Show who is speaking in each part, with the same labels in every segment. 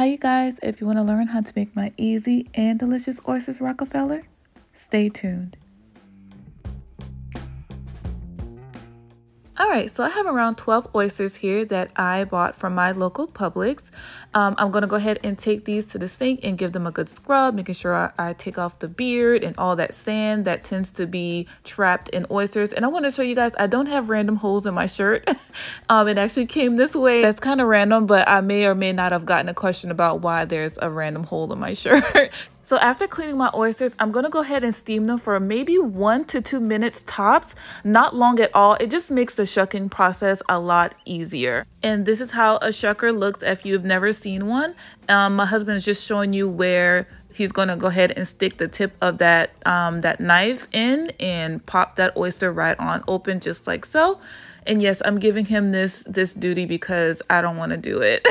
Speaker 1: Hi you guys, if you want to learn how to make my easy and delicious Oysters Rockefeller, stay tuned. Alright, so I have around 12 oysters here that I bought from my local Publix. I'm going to go ahead and take these to the sink and give them a good scrub, making sure I take off the beard and all that sand that tends to be trapped in oysters. And I want to show you guys, I don't have random holes in my shirt. It actually came this way. That's kind of random, but I may or may not have gotten a question about why there's a random hole in my shirt. So after cleaning my oysters, I'm going to go ahead and steam them for maybe 1 to 2 minutes tops. Not long at all. It just makes the shucking process a lot easier. And this is how a shucker looks if you've never seen one. My husband is just showing you where he's going to go ahead and stick the tip of that knife in and pop that oyster right on open just like so. And yes, I'm giving him this duty because I don't want to do it.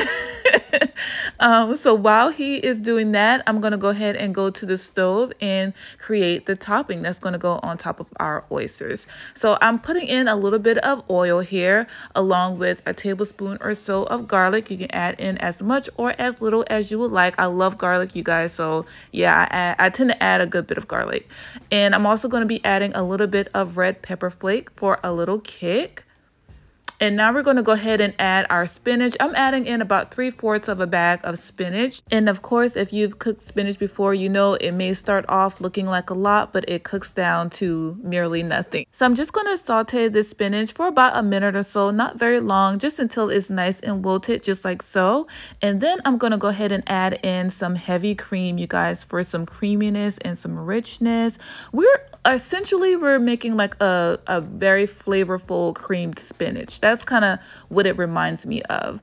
Speaker 1: So while he is doing that, I'm going to go ahead and go to the stove and create the topping that's going to go on top of our oysters. So I'm putting in a little bit of oil here along with a tablespoon or so of garlic. You can add in as much or as little as you would like. I love garlic, you guys. So yeah, I tend to add a good bit of garlic. And I'm also going to be adding a little bit of red pepper flake for a little kick. And now we're going to go ahead and add our spinach. I'm adding in about 3/4 of a bag of spinach. And of course, if you've cooked spinach before, you know it may start off looking like a lot, but it cooks down to merely nothing. So I'm just going to saute the spinach for about a minute or so, not very long, just until it's nice and wilted, just like so. And then I'm going to go ahead and add in some heavy cream, you guys, for some creaminess and some richness. We're making like a very flavorful creamed spinach. That's kind of what it reminds me of.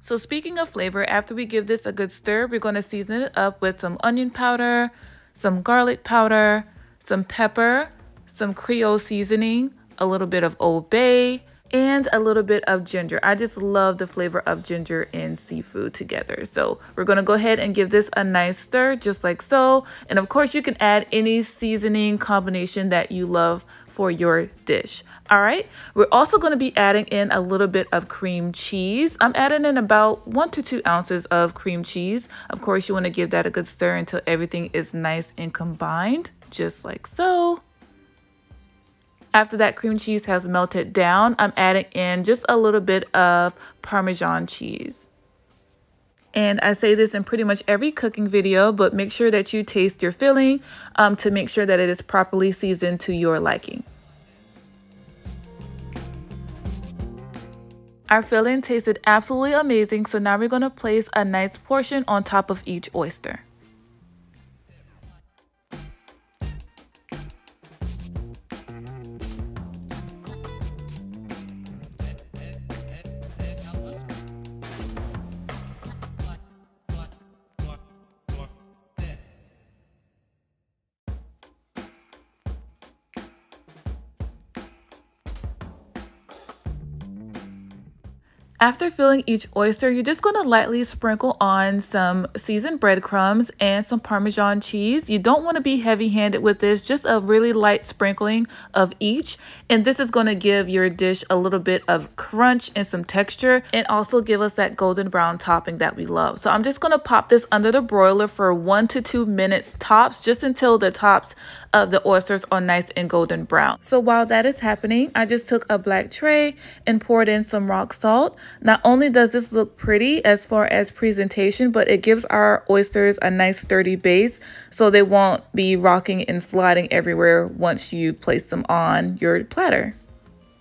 Speaker 1: So speaking of flavor, after we give this a good stir, we're going to season it up with some onion powder, some garlic powder, some pepper, some Creole seasoning, a little bit of Old Bay, and a little bit of ginger. I just love the flavor of ginger and seafood together. So we're going to go ahead and give this a nice stir just like so. And of course you can add any seasoning combination that you love for your dish. All right. We're also going to be adding in a little bit of cream cheese. I'm adding in about 1 to 2 ounces of cream cheese. Of course you want to give that a good stir until everything is nice and combined, just like so. After that cream cheese has melted down, I'm adding in just a little bit of Parmesan cheese. And I say this in pretty much every cooking video, but make sure that you taste your filling to make sure that it is properly seasoned to your liking. Our filling tasted absolutely amazing, so now we're going to place a nice portion on top of each oyster. After filling each oyster, you're just going to lightly sprinkle on some seasoned breadcrumbs and some Parmesan cheese. You don't want to be heavy-handed with this, just a really light sprinkling of each. And this is going to give your dish a little bit of crunch and some texture, and also give us that golden brown topping that we love. So I'm just going to pop this under the broiler for 1 to 2 minutes tops, just until the tops of the oysters are nice and golden brown. So while that is happening, I just took a black tray and poured in some rock salt. Not only does this look pretty as far as presentation, but it gives our oysters a nice sturdy base so they won't be rocking and sliding everywhere once you place them on your platter.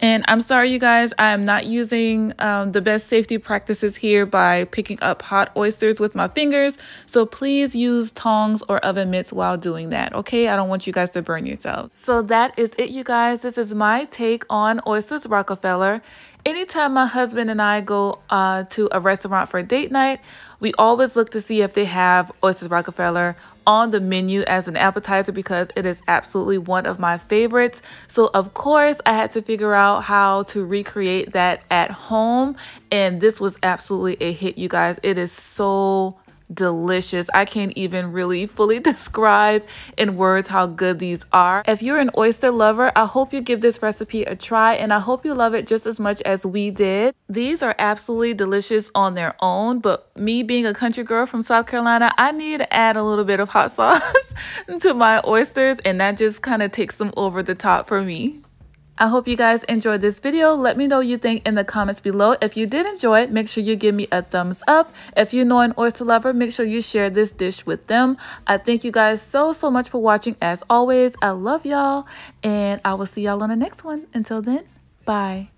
Speaker 1: And I'm sorry, you guys, I am not using the best safety practices here by picking up hot oysters with my fingers. So please use tongs or oven mitts while doing that, okay? I don't want you guys to burn yourselves. So that is it, you guys. This is my take on Oysters Rockefeller. Anytime my husband and I go to a restaurant for a date night, we always look to see if they have Oysters Rockefeller on the menu as an appetizer because it is absolutely one of my favorites. So of course I had to figure out how to recreate that at home, and this was absolutely a hit, you guys. It is so delicious. I can't even really fully describe in words how good these are. If you're an oyster lover, I hope you give this recipe a try, and I hope you love it just as much as we did. These are absolutely delicious on their own, but me being a country girl from South Carolina, I need to add a little bit of hot sauce to my oysters, and that just kind of takes them over the top for me. I hope you guys enjoyed this video. Let me know what you think in the comments below. If you did enjoy it, make sure you give me a thumbs up. If you know an oyster lover, make sure you share this dish with them. I thank you guys so much for watching. As always, I love y'all, and I will see y'all on the next one. Until then, bye.